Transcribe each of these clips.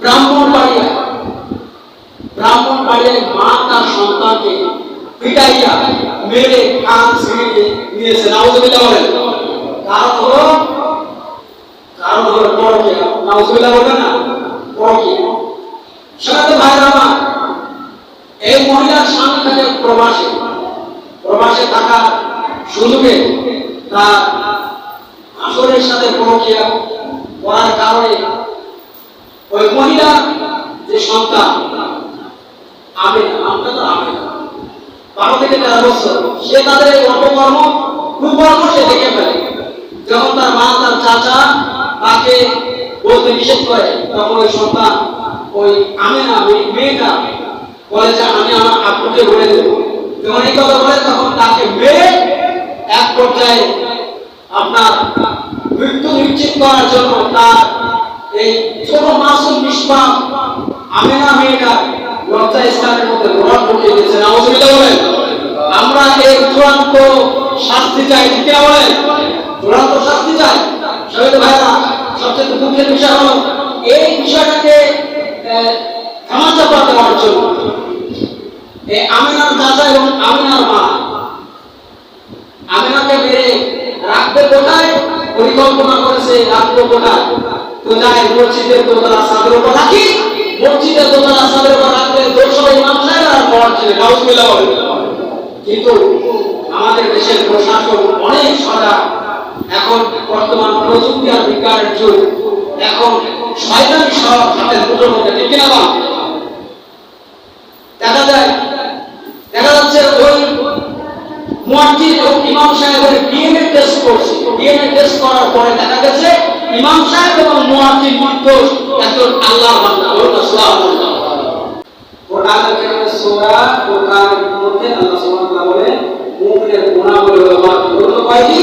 ব্রাহ্মণবাড়িয়ায় মা তার সন্তানকে পিটাইয়া মেরে কান ছিঁড়ে নিয়েছে। নাউজুবিল্লাহ বলেন। কারণ হলো পরকীয়া। নাউজুবিল্লাহ বলেন না, পরকীয়া। সাথে ভাইরা আমার, এই মহিলার স্বামী থাকে প্রবাসে থাকা সুযোগে তার আসরের সাথে পরকীয়া করার কারণে ওই মহিলা যে সন্তান আমেনা 12 থেকে 13 বছর, সে তাদের কুকর্ম সে দেখে ফেলে। যখন তার মা তার চাচা তাকে বলতে নিষেধ করে, তখন ওই সন্তান ওই আমেনা মেয়েটা বলে যে আমি আমার আব্বুকে বলে দেবো। যখন এই কথা বলে তখন তাকে মেরে এক পর্যায়ে আপনার মৃত্যু নিশ্চিত করার জন্য তার এই ছোট মাসুম নিষ্পাপ আমেনা মেয়েটা লজ্জা স্থানের মধ্যে ঘোড়া ঢুকিয়ে দিয়েছে। নাউজুবিল্লাহ বলেন। আমরা এই চূড়ান্ত শাস্তি চাই, ঠিক না বলেন? চূড়ান্ত শাস্তি চাই। শহীদ ভাইরা, সবচেয়ে দুঃখের বিষয় হলো এই বিষয়টাকে ধামাচাপা দেওয়ার জন্য এই আমেনার চাচা এবং আমেনার মা আমেনাকে মেরে রাখবে কোথায় পরিকল্পনা করেছে, রাখবে কোথায়? তো যাই মসজিদের দোতলা ছাদের উপর রাখি, মসজিদের দোতলা ছাদের উপর রাখলে দোষরা ইমাম সাহেব আর পড় ছিল। নাউজুবিল্লাহ বলেন। কিন্তু আমাদের দেশের প্রশাসন অনেক সজাগ। এখন বর্তমান প্রযুক্তি আর বিজ্ঞানের যুগ, এখন শয়তানি সব হাতের মুঠোর মধ্যে, ঠিক না? দেখা যাচ্ছে ওই মুয়াজ্জিন এবং ইমাম সাহেবের ডিএনএ টেস্ট করছে। ডিএনএ টেস্ট করার পরে দেখা গেছে ইমাম সাহেব এবং মুয়াজ্জিন নির্দোষ, একজন আল্লাহর বান্দা। সুবহানাল্লাহ। কোরআনের কারিমে সূরা ফুরকানের মধ্যে আল্লাহ সুবহানাহু ওয়া তাআলা বলেন মুমিনের গুনাহগুলো হলো বাকি। হলো কয়টি?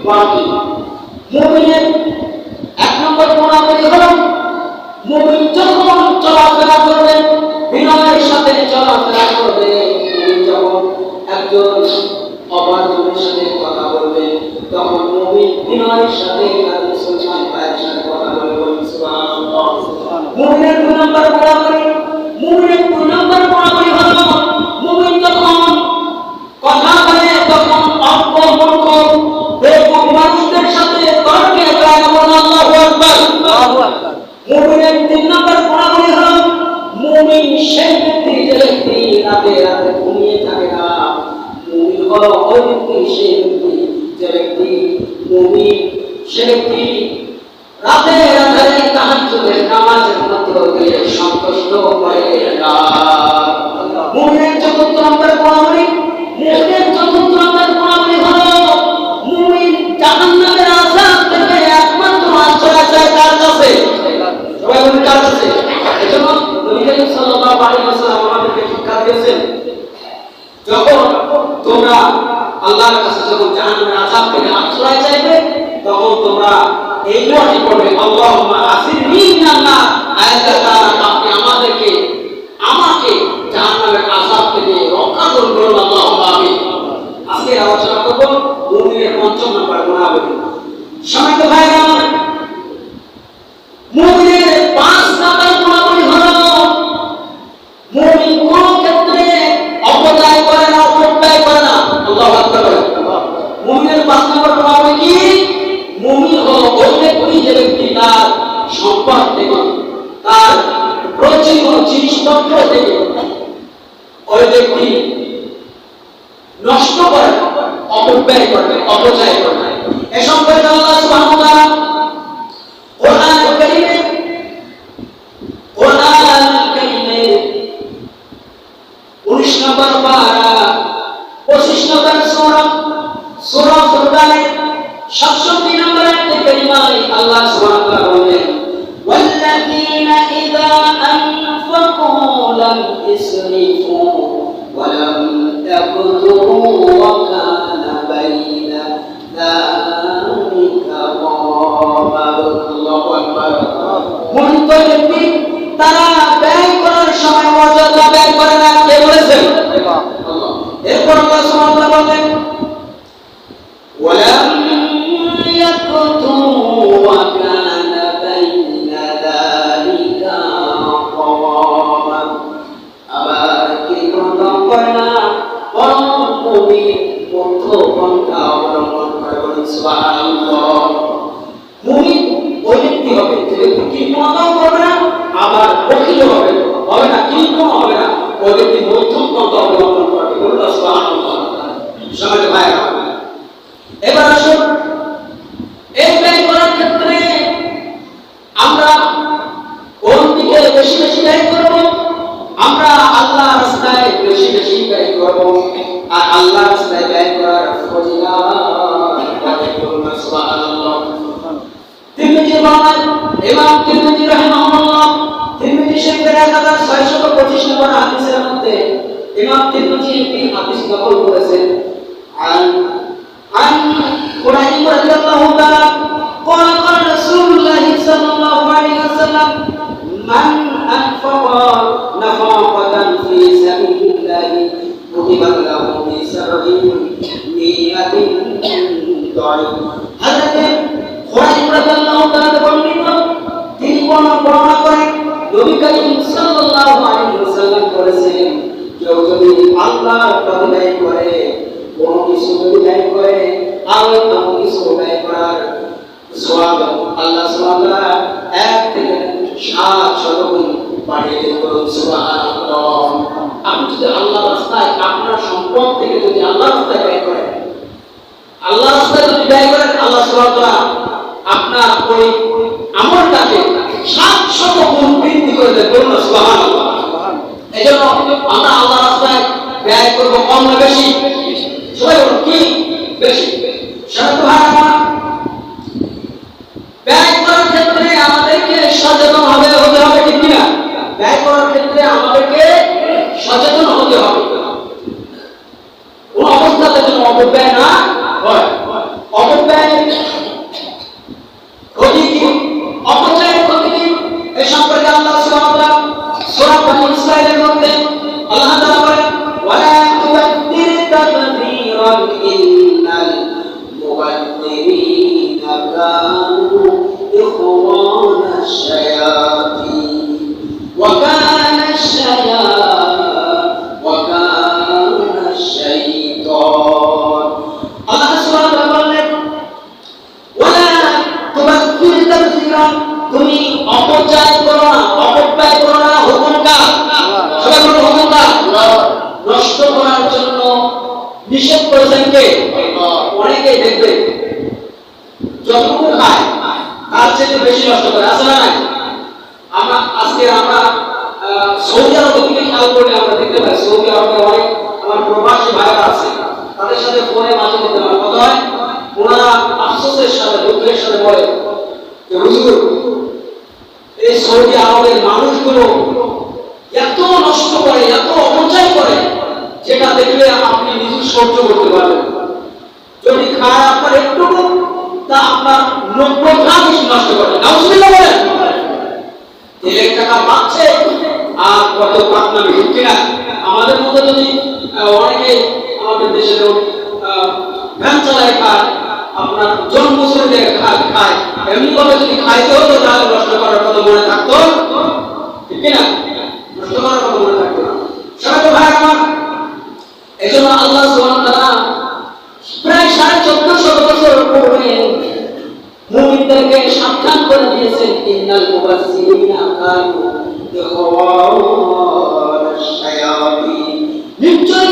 বাকি। মুমিনের এক নম্বর গুনাহগুলো হলো মুমিন যখন চলাফেরা করবে বিনয়ের সাথে চলাফেরা করবে, মুমিন যখন একজন অবাধ্যের সাথে কথা বলবে তখন মুমিন বিনয়ের সাথে তার মুসলমান ভাইয়ের সাথে কথা বলবে। সুবহানাল্লাহ। মুমিনের দুই নম্বর গুনাহগুলো হলো মুমিন যখন কথা বলে তখন অল্প মূর্খ বেকুব মানুষদের সাথে তর্কে জড়ায়। আল্লাহু আকবার। মুমিনের তিন নম্বর গুনাহগুলো হলো মুমিন সেই ব্যক্তি যে ব্যক্তি রাতে ঘুমিয়ে থাকে না। মুমিন হলো ওই ব্যক্তি, সেই ব্যক্তি যে ব্যক্তি মুমিন, সে ব্যক্তি রাতে তাহাজ্জুদের নামাজের মধ্য দিয়ে সন্তুষ্ট করে না। মুমিনের চতুর্থ নম্বর গুণাবলী হলো মুমিন জাহান্নামের আযাব থেকে একমাত্র আশ্রয় চায় কার কাছে? সবাই বলেন কার কাছে? এজন্য নবী করিম সাল্লাল্লাহু আলাইহি ওয়াসাল্লাম আমাদেরকে শিক্ষা দিয়েছেন, যখন তোমরা আল্লাহর কাছে যখন জাহান্নামের আযাব থেকে আশ্রয় চাইবে তখন তোমরা এই দোয়াটি করবে, আল্লাহুম্মা আসিরনি মিনান নার। আল্লাহ আপনি আমাকে জাহান্নামের আযাব থেকে রক্ষা করুন, বলুন আল্লাহুম্মা আমিন। আজকে আলোচনা করব মুমিনের পঞ্চম নম্বর গুণাবলী। সম্মানিত ভাইরা, মুমিনের 5 নম্বর গুণাবলী হলো মুমিন কোন ক্ষেত্রে অপব্যয় করে না। আল্লাহু আকবার। মুমিনের 5 নম্বর গুণাবলী কি? মুমিন হলো ওই ব্যক্তি যে ব্যক্তি তার সম্পদ থেকে, তার রচিত জিনিসপত্র থেকে ওই ব্যক্তি নষ্ট করে, অপব্যয় করবে, অপচয় করবে। এ সম্পর্কে আল্লাহ সুবহানাহু ওয়া তাআলা কোরআনুল কারীমে 19 নম্বর পারা 25 নম্বর সূরা ফুরকানের 67 নম্বর আয়াতে কারিমায় আল্লাহ সুবহানাহু ওয়া তাআলা বলেন ওয়াল্লাযীনা ইযা আনফাকু লাম ইসরিফু ওয়া লাম তাকতুরু ওয়া কানা বাইনা যালিকা কাওয়ামা। আল্লাহু আকবার। মুমিন ব্যক্তি তারা ব্যয় করার সময় মর্যাদা ব্যয় করে না। কে বলেছেন? আল্লাহ। এরপর আল্লাহ সুবহানাহু ওয়া তাআলা বলেন ওয়ালাম ইয়াকুতু ওয়া কানা বাইনা যালিকা বখিল হবে না, কৃপণ হবে না, ওই ব্যক্তি মধ্যম পন্থা অবলম্বন করবে। বলুন সুবহানাল্লাহ। সমাজে ভাইরা, এবার আসুন এই ব্যয় করার ক্ষেত্রে আমরা কোন দিকে বেশি বেশি ব্যয় করব? আমরা আল্লাহ রাস্তায় বেশি বেশি ব্যয় করব, আর আল্লাহ রাস্তায় ব্যয় করার ফজিলত সুবহানাল্লাহ। তিরমিজি বলেন, ইমাম তিরমিজি রাহিমাহুল্লাহ তিরমিজি শরীফের 1625 নম্বর হাদিসের মধ্যে ইমাম তিরমিজি একটি হাদিস নকল করেছেন। عن قريب رضي الله تعالى قال قال رسول الله صلى الله عليه وسلم من أنفق نفقة في سبيل الله كتبت له ب700 ضعيف। حضرت قريب رضي الله تعالى বর্ণিত, তিনি বর্ণনা করেন নবী করিম সাল্লাল্লাহু আলাইহি ওয়াসাল্লাম বলেছেন, কেউ যদি আল্লাহর পথে ব্যয় করে, কোন কিছু যদি ব্যয় করে, আর কোন কিছু ব্যয় করার সওয়াব আল্লাহ সুবহানাহু ওয়া তাআলা 1 থেকে 700 গুণ বাড়িয়ে দেন। সুবহানাল্লাহ। আপনি যদি আল্লাহর রাস্তায় আপনার সম্পদ থেকে যদি আল্লাহর রাস্তায় ব্যয় করেন, আল্লাহর রাস্তায় যদি ব্যয় করেন, আল্লাহ সুবহানাহু ওয়া তাআলা আপনার ওই আমলটাকে 700 গুণ বৃদ্ধি করে দেন। বলুন সুবহানাল্লাহ। এজন্য আমরা আল্লাহর রাস্তায় ব্যয় করব কম না বেশি? সবাই বলুন কি বেশি? ব্যয় করার ক্ষেত্রে আমাদেরকে সচেতন হতে হবে, ঠিক কিনা? ব্যয় করার ক্ষেত্রে আমাদেরকে সচেতন হতে হবে, কোন অবস্থাতে যেন অপব্যয় না হয়। অপব্যয় ক্ষতি কি? অপচয়ের ক্ষতি কি? এই সম্পর্কে আল্লাহ সুবহানাহু ওয়া তাআলা সূরা বনী ইসরাঈলের মধ্যে আল্লাহ তাআলা বলেন, ওয়ালা তুবাদ্দির তাবদীরান ইন্নাল মুবাদ্দিরিনা কানু ইখওয়ানাশ শায়াতিন ওয়া কানাশ শাইতান। আল্লাহ সুবহানাহু ওয়া তাআলা বলেন, ওয়ালা তুবাদ্দির তাবদীরান, তুমি অপচয় করো না, অপব্যয় করো না। হুকুম কার? সবাই বলুন হুকুম কার? নষ্ট করার জন্য নিষেধ করেছেন কে? অনেকেই দেখবে যতটুকু খায় তার চেয়ে বেশি নষ্ট করে, আছে না? আমরা সৌদি আরব থেকে খেয়াল করলে আমরা দেখতে পাই, সৌদি আরবে অনেক আমার প্রবাসী ভাইরা আছে, তাদের সাথে ফোনে মাঝে মধ্যে আমার কথা হয়। ওনারা আফসোসের সাথে, দুঃখের সাথে বলে যে হুজুর, এই সৌদি আরবের মানুষগুলো এত নষ্ট করে, এত অপচয় করে, যেটা দেখলে আপনি নিজে সহ্য করতে পারবেন। যদি খায় আপনার একটু, তা আপনার 90 ভাগ বেশি নষ্ট করে। নাউজুবিল্লাহ বলেন। 1 টাকা পাচ্ছে আর কত পাকনামি, ঠিক কিনা? আমাদের মধ্যে যদি অনেকে আমাদের দেশে ভ্যান চালায় খায়, আপনার জন্মসূত্রে খায়, এমনি ভাবে যদি খাইতে হতো তাহলে নষ্ট করার কথা মনে থাকতো, ঠিক কিনা? নষ্ট করার কথা মনে থাকতো না। সবাই তো ভাই আমার, এই জন্য আল্লাহ সুবহানাহু ওয়া তাআলা প্রায় 1450 বছর পূর্বে মুমিনদেরকে সাবধান করে দিয়েছেন, ইন্নাল মুবাজ্জিরিনা কানু ইখওয়ানাশ শায়াতিন। নিশ্চয়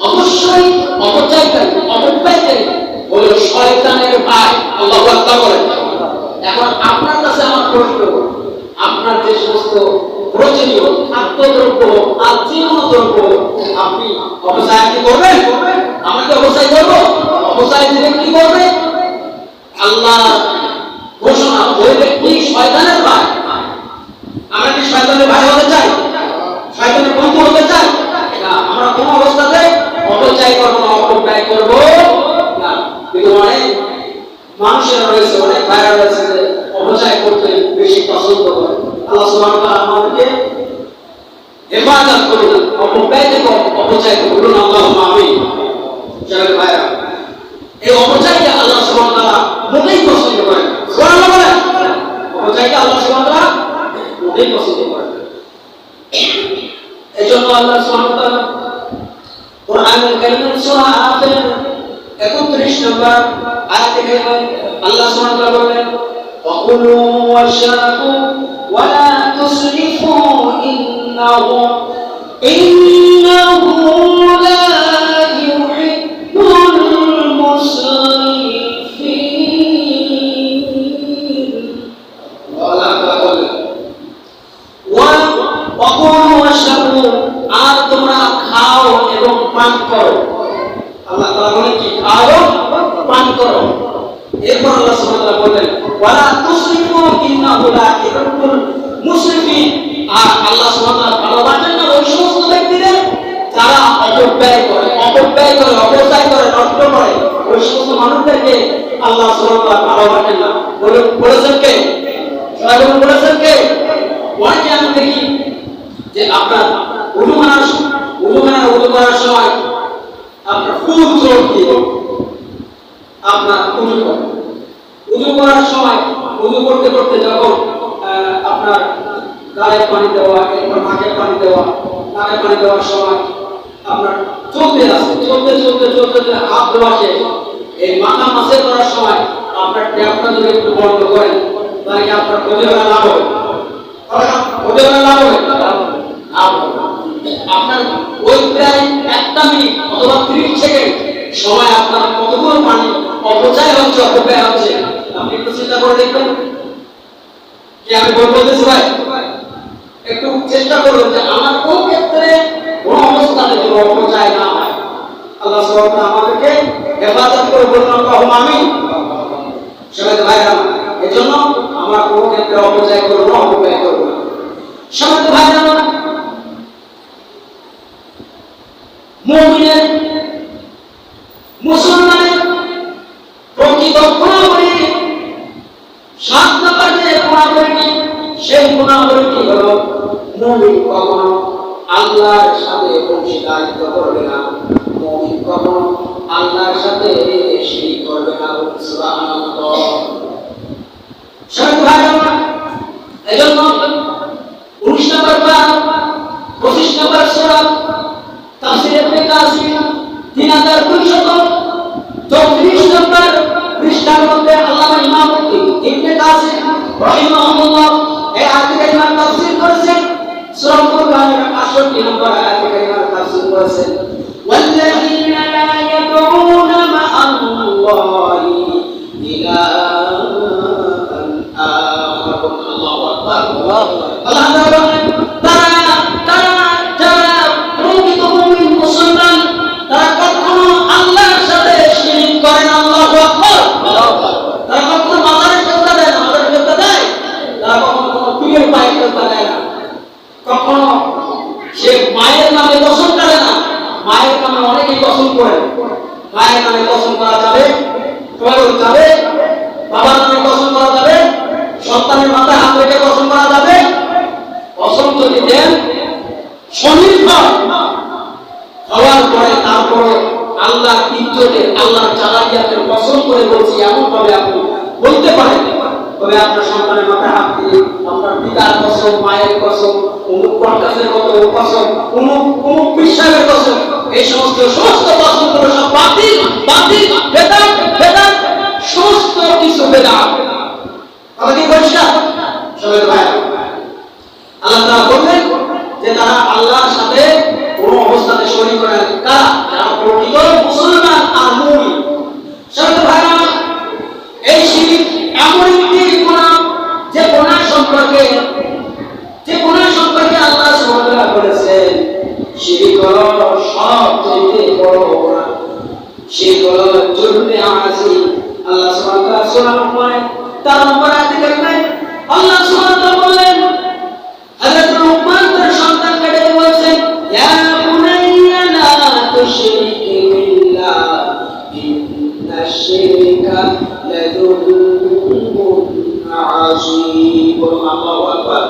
অবশ্যই অপচয়কারী, অপব্যয়কারী হলো শয়তানের ভাই। আল্লাহু আকবার বলেন। এখন আপনার কাছে আমার প্রশ্ন, আপনার যে সমস্ত প্রয়োজনীয় খাদ্যদ্রব্য আর যে কোনো দ্রব্য আপনি অপচয় কি করবেন? আমাকে অপচয় করবো? অপচয় দিলে কি করবে? আল্লাহ ঘোষণা, ওই ব্যক্তি শয়তানের ভাই। আমরা কি শয়তানের ভাই হতে চাই? শয়তানের বন্ধু হতে চাই না। আমরা কোন অবস্থাতে অপচয় করবো না, অপব্যয় করবো না। কিন্তু অনেক মানুষেরা রয়েছে, অনেক ভাইরা রয়েছে যে অপচয় করতে বেশি পছন্দ করে। আল্লাহ সুবহানাহু ওয়া তাআলা আমাদেরকে হেফাজত করুন অপব্যয় থেকে, অপচয় থেকে। বলুন আল্লাহুম্মা আমিন। যারা ভাইরা, এই অপচয়কে আল্লাহ সুবহানাহু ওয়া তাআলা মোটেই পছন্দ করেন না। সুবহানাল্লাহ বলেন। অপচয়কে আল্লাহ সুবহানাহু ওয়া তাআলা মোটেই পছন্দ করেন না। এজন্য আল্লাহ সুবহানাহু ওয়া তাআলা কোরআনুল কারীমের সূরা আরাফের 31 নম্বর আয়াতে আল্লাহ সুবহানাহু ওয়া তাআলা বলেন, ওয়াকুলু ওয়াশরাবু ওয়া লা তুসরিফু إنه لا يحب المسرفين وقولوا واشربوا আর তোমরা খাও এবং পান করো আল্লাহ তাআলা বলেন কি খাও পান করো এরপর আল্লাহ সুবহানাহু ওয়া তাআলা বলেন ওয়ালা তুসরিফু ইন্নাহু লা ইউহিব্বুল মুসরিফিন আর আল্লাহ সুবহানাহু ওয়া তাআলা ভালোবাসেন না ওই সমস্ত ব্যক্তিদের যারা অপব্যয় করে অপচয় করে নষ্ট করে ওই সমস্ত মানুষদেরকে আল্লাহ সুবহানাহু ওয়া তাআলা ভালোবাসেন না বলেছেন কে সবাই বলেছেন কে অনেকে আমি দেখি যে আপনার উযু করার সময় আপনার ফুল জোর দিয়ে আপনার উযু করার সময় উযু করতে করতে যখন আপনার গায়ে পানি দেওয়া এরপর নাকে পানি দেওয়ার সময় আপনার চলতে হাত ধোয়া শেষ এই মাথা মাসে করার সময় আপনার ট্যাপটা যদি একটু বন্ধ করেন তাহলে কি আপনার ক্ষতি হবে লাভ হবে আপনার ওই প্রায় 1 মিনিট অথবা 30 সেকেন্ড সময় আপনার কতগুলো পানি অপচয় হচ্ছে আপনি একটু চিন্তা করে দেখবেন কি আমি বলতেছি ভাই একটু চেষ্টা করুন যে আমার কোন ক্ষেত্রে কোন অবস্থাতে যেন অপচয় না হয় আল্লাহ সুবহানাহু ওয়া তাআলা আমাদেরকে হেফাজত করে বলুন আল্লাহুম্মা আমিন সবাই ভাইরা এজন্য আমরা কোন ক্ষেত্রে অপচয় করব না অপব্যয় করব না সবাই ভাইরা মুমিনের মুসলমানের প্রকৃত গুণাবলী 7 নম্বর যে গুণাবলী সেই গুণাবলীটি হলো মুমিন কখনো আল্লাহর সাথে অংশীদারিত্ব করবে না মুমিন কখনো আল্লাহর সাথে শিরক করবে না সুবহানাল্লাহ সবাই ভাইরা এজন্য 19 নম্বর পারা 25 নম্বর সূরা তাফসীর ইবনে কাসির 3234 নম্বর পৃষ্ঠার মধ্যে আল্লামা ইমাম ইবনে কাসির রাহিমাহুল্লাহ এই আয়াতে কারিমার তাফসীর করেছেন সূরা ফুরকানের 68 নম্বর আয়াতে কারিমার তাফসীর করেছেন ওয়াল্লাযীনা লা ইয়াদউনা মা'আল্লাহি ইলাহান আখার আল্লাহু আকবার আল্লাহ তাআলা বলেন যারা প্রকৃত মুমিন মুসলমান তারা কখনো আল্লাহর সাথে শিরক করে না আল্লাহু আকবার তারা কখনো মাজারে সেজদা দেয় না তারা কখনো কোনো পীরের পায়ে সেজদা দেয় না কখনো সে মায়ের নামে কসম করে না মায়ের নামে অনেকেই কসম করে মায়ের নামে কসম করা যাবে যাবে বাবার নামে কসম করা যাবে সন্তানের মাথায় হাত রেখে কসম করা যাবে কসম যদি দেন সনির্ভর হওয়ার পরে তারপরে আল্লাহর ইজ্জতে আল্লাহর জালালিয়াতের কসম করে বলছি এমন ভাবে আপনি বলতে পারেন তবে আপনার সন্তানের মাথায় হাত দিয়ে আপনার পিতার কসম মায়ের কসম অমুক কর্তাসের কসম অমুক বিশ্বাসের কসম এই সমস্ত কসমগুলো সব বাতিল বেদাত সমস্ত কিছু বেদাত কথা কি বলছে সবাই ভাই আল্লাহ তাআলা বললেন যে তারা আল্লাহর সাথে কোনো অবস্থাতে শরীক করে না কারা যারা প্রকৃত মুসলমান আর মুমিন সবাই ভাই এই শিরক এমন একটি গুনাহ যে গুনাহ সম্পর্কে আল্লাহ সুবহানাহু ওয়া তাআলা বলেছেন শিরক হলো সবচেয়ে বড় গুনাহ শিরক হলো জুলমে আযীম আল্লাহ সুবহানাহু ওয়া তাআলা সূরা লুকমানে 4 নম্বর আয়াতে কারিমায় আল্লাহ সুবহানাহু ওয়া তাআলা বলেন হযরত লুকমান তার সন্তানকে ডেকে বলেছেন ইয়া বুনাইয়া লা তুশরিক বিল্লাহ ইন্নাশ শিরকা লাযুলমুন আযীম আল্লাহু আকবার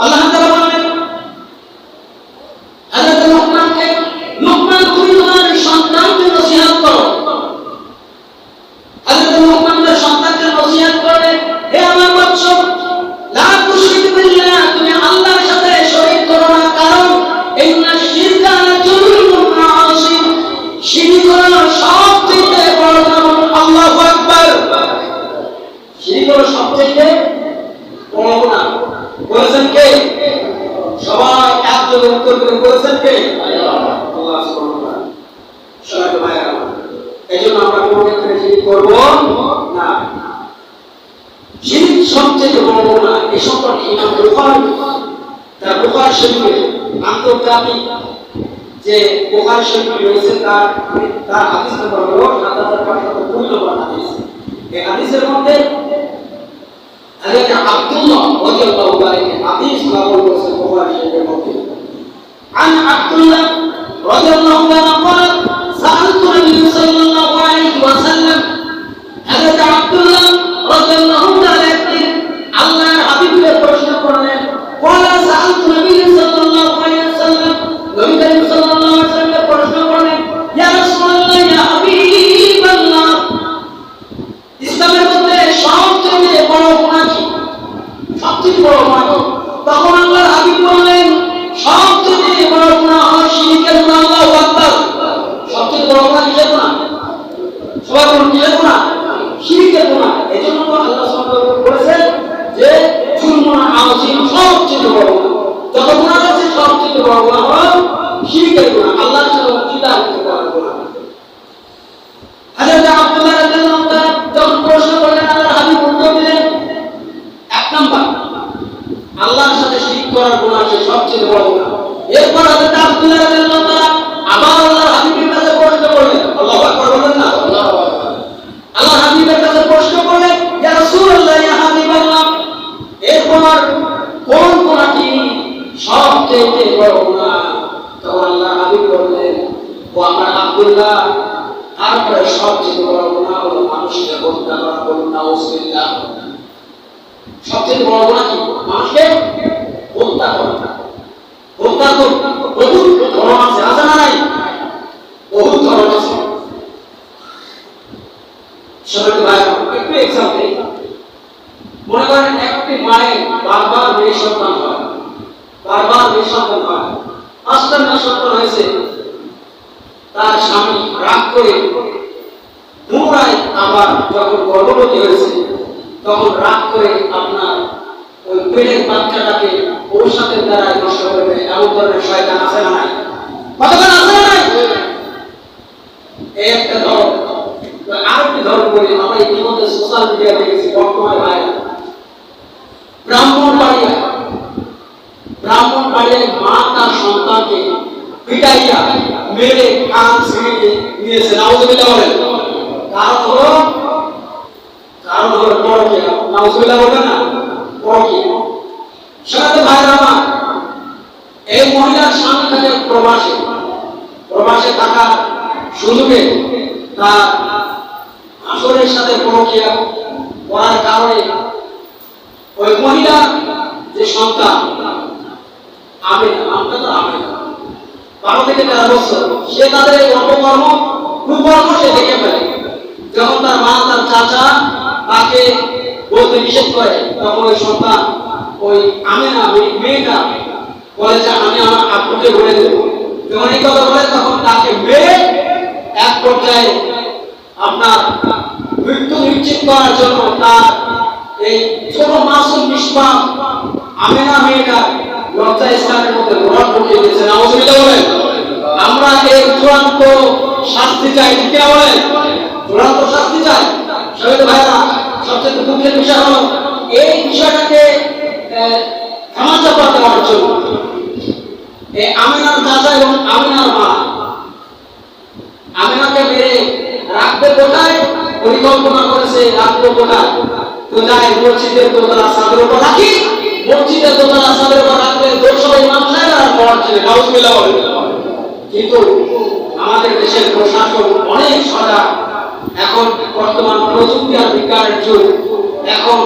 আল্লাহ তাআলা বলেন হযরত লুকমান তুমি তোমার সন্তানকে নসিহত করো হযরত লুকমান তার সন্তানকে নসিহত করে হে আমার বৎস লা তুশরিক বিল্লাহ তুমি আল্লাহর সাথে শরীক করো না কারণ ইন্নাশ শিরকা লাযুলমুন আযীম শিরক হলো সবচেয়ে বড় গুনাহ আল্লাহু আকবার শিরক হলো সবচেয়ে বড় গুনাহ বলেছেন কে সবাই জন্য উত্তর করে বলেছেন কে? আল্লাহ সুবহানাহু ওয়া তাআলা। সবাই ভাইরা, এজন্য আমরা কোনো ক্ষেত্রে শিরক করব না। শিরক সবচেয়ে বড় গুনাহ। এই সম্পর্কে ইমাম বুখারী তার বুখারী শরীফে আন্তর্জাতিক যে বুখারী শরীফ রয়েছে তার হাদিস নম্বর হলো ৭৫২ নম্বর হাদিস। এই হাদিসের মধ্যে হযরত আব্দুল্লাহ রাদিয়াল্লাহু তাআলা হাদিস নকল করেছেন বুখারী শরীফের মধ্যে। عن عبد الله رضي الله عنه قال سألت النبي صلى الله عليه وسلم حضرت عبد الله رضي الله تعالى আল্লাহর হাবিবের প্রশ্ন করলেন قال سألت النبي صلى الله عليه وسلم নবী করিম সাল্লাল্লাহু আলাইহি ওয়াসাল্লাম প্রশ্ন করলেন ইয়া রাসূলুল্লাহ ইয়া হাবিবাল্লাহ ইসলামের মধ্যে সবচেয়ে বড় গুনাহ কি? সবচেয়ে বড় গুনাহ। তখন আল্লাহর হাবিব বললেন সবচেয়ে বড় গুনাহ হলো শিরকের গুনাহ। আল্লাহু আকবার। সবচেয়ে বড় গুনাহ কিসের গুনাহ? সবাই বলুন কিসের গুনাহ? শিরকের গুনাহ। এজন্য আল্লাহ সুবহানাহু ওয়া তাআলা বলেছেন যে জুলমুন আযীম, সবচেয়ে বড় গুনাহ। যত গুনাহ আছে সবচেয়ে বড় গুনাহ হলো শিরকের গুনাহ, আল্লাহর সাথে অংশীদারিত্ব করার গুনাহ। হযরত আব্দুল্লাহ রাদিয়াল্লাহু তাআলা যখন প্রশ্ন করলেন আল্লাহর হাবিব উত্তর দিলেন এক নাম্বার আল্লাহর সাথে শিরক করার গুনাহ হচ্ছে সবচেয়ে বড় গুনাহ। এরপর হযরত আব্দুল্লাহ রাদিয়াল্লাহু তাআলা আবার আল্লাহর হাবিবের কাছে প্রশ্ন করলেন, আল্লাহু আকবার বলেন না? আল্লাহু আকবার। আল্লাহর হাবিবের কাছে প্রশ্ন করলেন ইয়া রাসূলুল্লাহ ইয়া হাবিবাল্লাহ এরপর কোন গুনাহটি সবচেয়ে বড় গুনাহ? তখন আল্লাহর হাবিব বললেন ও আমার আব্দুল্লাহ তারপরে সবচেয়ে বড় গুনাহ হলো মানুষকে হত্যা করা। বলুন নাউযুবিল্লাহ। সবচেয়ে বড় গুনাহ কি? মানুষকে হত্যা করা। হত্যা তো বহুত ধরন আছে, আছে না নাই? বহুত ধরন আছে। সবাই ভাই একটু এক্সাম্পল মনে করেন একটি মায়ের বারবার মেয়ে সন্তান হয়, বারবার মেয়ে সন্তান হয়, 5টা মেয়ে সন্তান হয়েছে। তার স্বামী রাগ করে পুনরায় আবার যখন গর্ভবতী হয়েছে তখন রাগ করে আপনার ওই পেটের বাচ্চাটাকে ঔষধের দ্বারা নষ্ট করে দেয়। এমন ধরনের শয়তান আছে না নাই? কতক্ষণ আছে না নাই? এই একটা ধরন। আরেকটি ধরন বলি, আমরা ইতিমধ্যে সোশ্যাল মিডিয়া দেখেছি বর্তমানে ভাইরা ব্রাহ্মণবাড়িয়ায় মা তার সন্তানকে পিটাইয়া মেরে কান ছিঁড়ে নিয়েছে। নাউযুবিল্লাহ বলেন। কারণ হলো পরকীয়া। নাউযুবিল্লাহ বলেন না? পরকীয়া। সাথে ভাইরা আমার এই মহিলার স্বামী থাকে প্রবাসে থাকা সুযোগে তার আসরের সাথে পরকীয়া করার কারণে ওই মহিলা যে সন্তান আমেনা 12 থেকে 13 বছর, সে তাদের এই কুকর্ম সে দেখে ফেলে। যখন তার মা তার চাচা তাকে বলতে নিষেধ করে তখন ওই সন্তান ওই আমেনা মেয়েটা বলে যে আমি আমার আব্বুকে বলে দেবো। যখন এই কথা বলে তখন তাকে মেরে এক পর্যায়ে আপনার মৃত্যু নিশ্চিত করার জন্য তার এই ছোট মাসুম নিষ্পাপ আমেনা মেয়েটা লজ্জা ইসলামের মধ্যে রড ঢুকিয়ে দিয়েছে। নাউযুবিল্লাহ বলেন। আমরা এই চূড়ান্ত শাস্তি চাই, ঠিক কিনা বলেন? চূড়ান্ত শাস্তি চাই। সবাই তো ভাইরা, সবচেয়ে দুঃখের বিষয় হলো এই বিষয়টাকে ধামাচাপা দেওয়ার জন্য এই আমেনার চাচা এবং আমেনার মা আমেনাকে মেরে রাখবে কোথায় পরিকল্পনা করেছে, রাখবো কোথায়? তো যাই মসজিদের দোতলা ছাদের উপর রাখি, মসজিদের দোতলা ছাদের উপর রাখলে দোষর ইমাম সাহেব আর পড়ার ছেলে। নাউযুবিল্লাহ বলেন। কিন্তু আমাদের দেশের প্রশাসন অনেক সজাগ। এখন বর্তমান প্রযুক্তি আর বিজ্ঞানের যুগ। এখন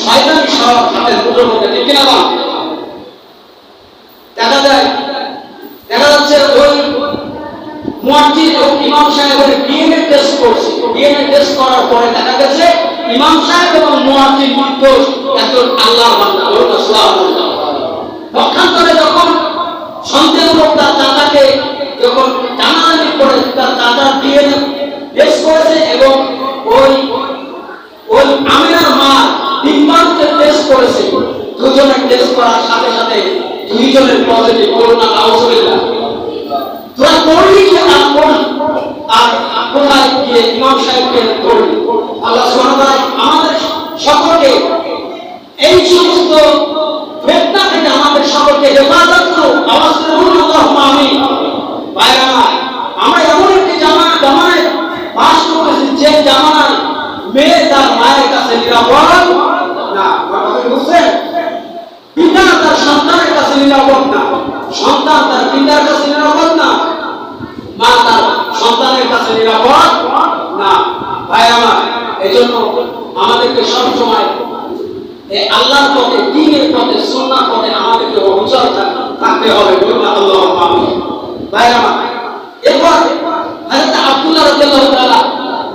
শয়তানি সব হাতের মুঠোর মধ্যে, ঠিক কিনা বল? দেখা যাচ্ছে ওই মুয়াজ্জিন এবং ইমাম সাহেবের ডিএনএ টেস্ট করছে। ডিএনএ টেস্ট করার পরে দেখা গেছে ইমাম সাহেব এবং মুয়াজ্জিন নির্দোষ, একজন আল্লাহর বান্দা। বলুন সুবহানাল্লাহ। পক্ষান্তরে যখন সন্দেহ তার চাচাকে যখন জানাজানি করে তার চাচার ডিএনএ টেস্ট করেছে এবং ওই আমিনার মা ডিম্বাণুকে টেস্ট করেছে। দুজনের টেস্ট করার সাথে সাথে দুইজনের পজিটিভ করোনা আউযুবিল্লাহ। তোরা করলি কি না করলি, আর কোথায় গিয়ে ইমাম সাহেবকে করলি। আল্লাহ সুবহানাহু ওয়া তাআলা আমাদের সকলকে এই সমস্ত ফিতনা থেকে আমাদের সকলকে হেফাজত করুন। আওয়াজ করে বলুন আল্লাহুম্মা আমিন। ভাইরা আমরা এমন একটি জামানায় বাস করতেছি যে জামানায় মেয়ে তার মায়ের কাছে নিরাপদ না। কথা বুঝছেন? পিতা তার সন্তানের কাছে নিরাপদ না, সন্তান তার পিতার কাছে নিরাপদ না, মা তার সন্তানের কাছে নিরাপদ না। ভাই আমার, এজন্য আমাদেরকে সবসময় এই আল্লাহর পথে, দ্বীনের পথে, সুন্নাহর পথে আমাদেরকে অবিচল থাকতে হবে। বলুন আল্লাহুম্মা আমিন। ভাই আমার, এরপর হযরত আব্দুল্লাহ রাদিয়াল্লাহু তাআলা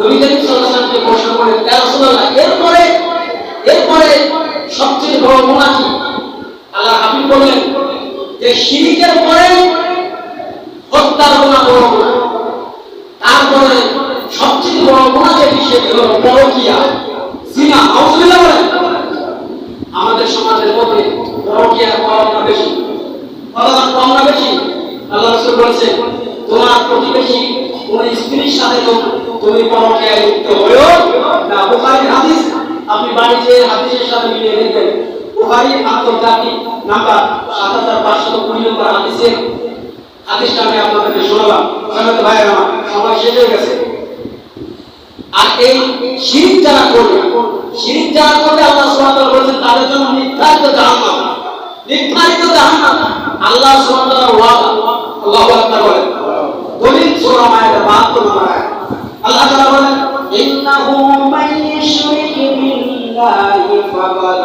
নবী করিম সাল্লাল্লাহু আলাইহি ওয়াসাল্লামকে প্রশ্ন করেন, ইয়া রাসূলুল্লাহ, এরপরে সবচেয়ে বড় গুনাহ কি? আল্লাহ হাবিব বললেন যে শিরকের পরে হত্যার গুনাহ বড় গুনাহ, তারপরে সবচেয়ে বড় গুনাহ যেটি সেটি হলো পরকীয়া, জিনা। আউযুবিল্লাহ বলেন। আমাদের সমাজের মধ্যে পরকীয়া কম না বেশি? কম না বেশি? আল্লাহ রাসূল বলেছেন, তোমার প্রতিবেশী কোন স্ত্রীর সাথে তুমি পরকীয়ায় লিপ্ত হয়ো না। বুখারীর হাদিস, আপনি বাড়িতে হাদিসের সাথে মিলিয়ে দেখবেন। বুখারী আন্তর্জাতিক নাম্বার ৭৫২০ নম্বর হাদিসটা আমি আপনাদেরকে শোনালাম। সম্মানিত ভাইরা, সময় শেষ হয়ে গেছে। আর এই শিরক যারা করবে আল্লাহ সুবহানাহু ওয়া তাআলা বলেছেন তাদের জন্য নির্ধারিত জাহান্নাম। আল্লাহ সুবহানাহু ওয়া তাআলার ওয়াদা। আল্লাহু আকবার বলেন। দলিল সূরা মায়েদার ৭২ নম্বর আয়াত। আল্লাহ তাআলা বলেন, ইন্নাহু মান ইউশরিক বিল্লাহি ফাকাদ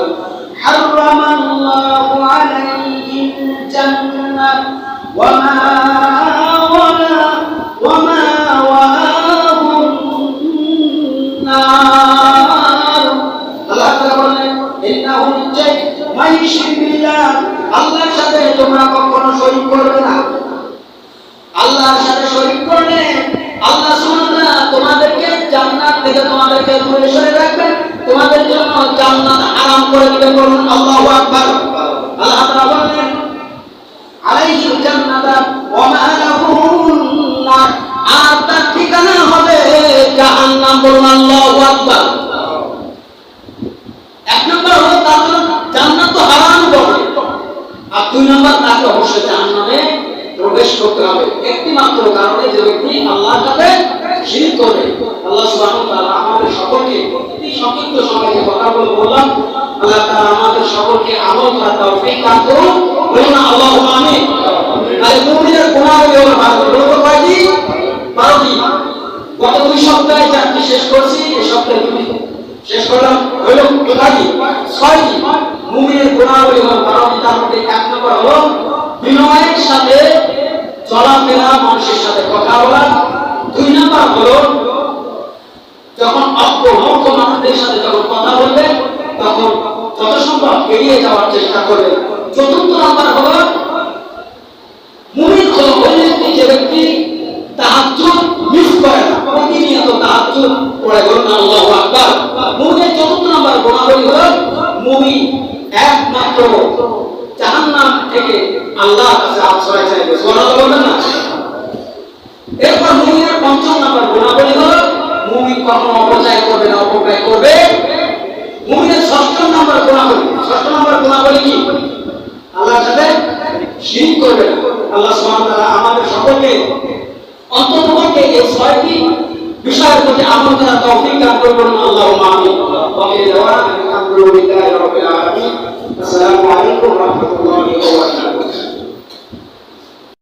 হারামাল্লাহু আলাইহিল জান্নাহ ওয়া মা'ওয়াহুন নার। আল্লাহ তাআলা বলেন, ইন্নাহু মান ইউশরিক বিল্লাহ, আল্লাহর সাথে তোমরা কখনো শরীক করবে না। আল্লাহর সাথে শরীক করলে আল্লাহ সুবহানাহু ওয়া তাআলা তোমাদেরকে জান্নাত থেকে তোমাদেরকে দূরে সরে রাখবেন, তোমাদের জন্য জান্নাত হারাম করে দিবেন। বলুন আল্লাহু আকবার। আল্লাহ তাআলা বলেন, আলাইহিল জান্নাত ওয়া মা'ওয়াহুন নার, আর তার ঠিকানা হবে জাহান্নাম। বলুন আল্লাহু আকবার। এক নম্বর হলো তার জন্য জান্নাত তো হারাম হবে, আর দুই নম্বর তাকে অবশ্যই জাহান্নামে প্রবেশ করতে হবে। একটি মাত্র কারণে, যে ব্যক্তি আল্লাহর সাথে শিরক করবে। আল্লাহ সুবহানাহু ওয়া তাআলা আমাদের সকলকে এই সংক্ষিপ্ত সময়ে যে কথাগুলো বললাম, আল্লাহ তাআলা আমাদের সকলকে আমল করার তৌফিক দান করুন। বলুন আল্লাহুম্মা আমিন। আর মুমিনের গুনাহগুলো হলো 12টি। গত 2 সপ্তাহে 4টি শেষ করছি, এই সপ্তাহে 2টি শেষ করলাম। হলো কোথায় 6টি। মুমিনের গুনাহগুলো হলো 12টি। তার মধ্যে 1 নম্বর হলো বিনয়ের সাথে চলাফেরা, মানুষের সাথে কথা বলা। 2 নম্বর হলো যখন অপমূর্খ মানুষদের সাথে যখন কথা বলবে তখন যত সম্ভব এড়িয়ে যাওয়ার চেষ্টা করবে। 4 নম্বর হলো মুমিন হলো ওই ব্যক্তি যে ব্যক্তি তাহাজ্জুদ মিস করে না, প্রতিনিয়ত তাহাজ্জুদ পড়ে। বলুন আল্লাহু আকবার। মুমিনের 4 নম্বর গুণাবলী হলো মুমিন একমাত্র জাহান্নাম থেকে আল্লাহর কাছে আশ্রয় চাইবে। সুবহানাল্লাহ বলবেন না? এরপর মুমিনের 5 নম্বর গুণাবলী হলো মুমিন কখনো অপচয় করবে না, অপব্যয় করবে। মুমিনের 6 নম্বর গুণাবলী কি? আল্লাহর সাথে শিরক করবে না। আল্লাহ সুবহানাহু ওয়া তাআলা আমাদের সকলকে অন্ততপক্ষে এই 6টি বিষয়ের প্রতি আমল করার তৌফিক দান করুন। আল্লাহুম্মা আমিন। ওয়া আলহামদুলিল্লাহি রাব্বিল আলামিন। আসসালামু আলাইকুম ওয়া রাহমাতুল্লাহি ওয়া বারাকাতুহু।